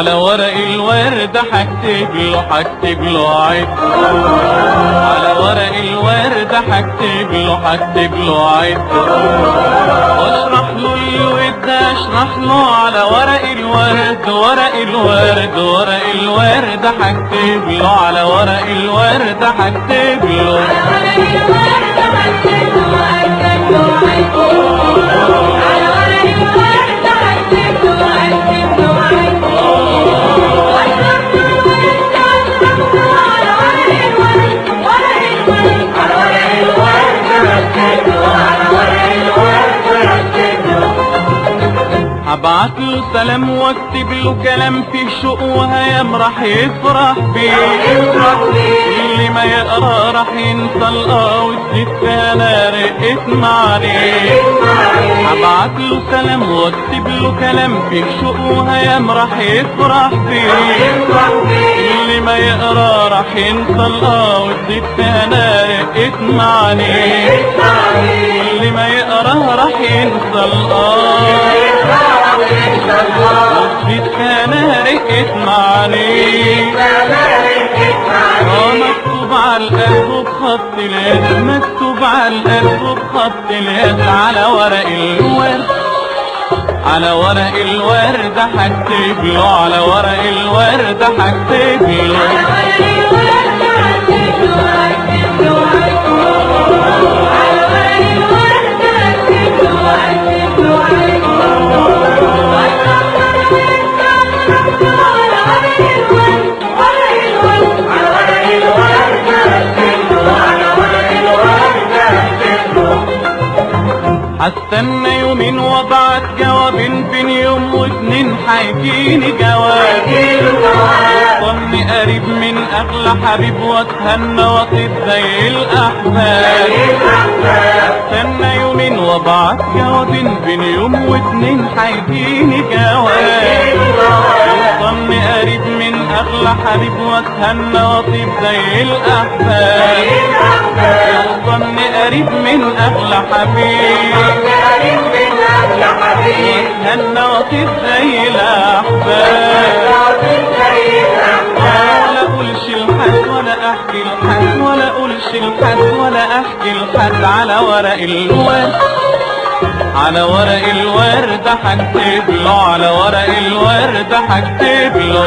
على ورق الورد هكتب له عيب، على ورق الورد هكتب له عيب، واشرح له الود اشرح له على ورق الورد، ورق الورد ورق الورد هكتب له على ورق الورد هكتب له هبعت له سلام واكتب له كلام فيه شوق وهيام راح يفرح بيه، اللي ما يقرا راح ينسى والست انا رقت معانيه. هبعت له سلام واكتب له كلام فيه شوق وهيام راح يفرح بيه، اللي ما يقرا راح ينسى والست انا رقت معانيه، اللي ما يقرا راح ينسى والست انا رقت معانيه. مكتوب على القلب بخط اليد، مكتوب على القلب بخط اليد، على ورق الورد على ورق الورد هكتب له على ورق الورد هكتب له هستنى يومين وابعت جواب، بين يوم واتنين هيجيني جواب، وصلني قريب من اغلى حبيب واتهنى واطيب زي الاحباب. هستنى يومين وابعت جواب، بين يوم واتنين هيجيني جواب، وصلني قريب من اغلى حبيب واتهنى واطيب زي الاحباب. وصلني قريب من اغلى حبيب واتهنى واطيب زي الاحباب. ولا اقولش لحد ولا احكي لحد، ولا اقولش لحد ولا احكي لحد، على ورق الورد على ورق الورد هكتب له على ورق الورد هكتب له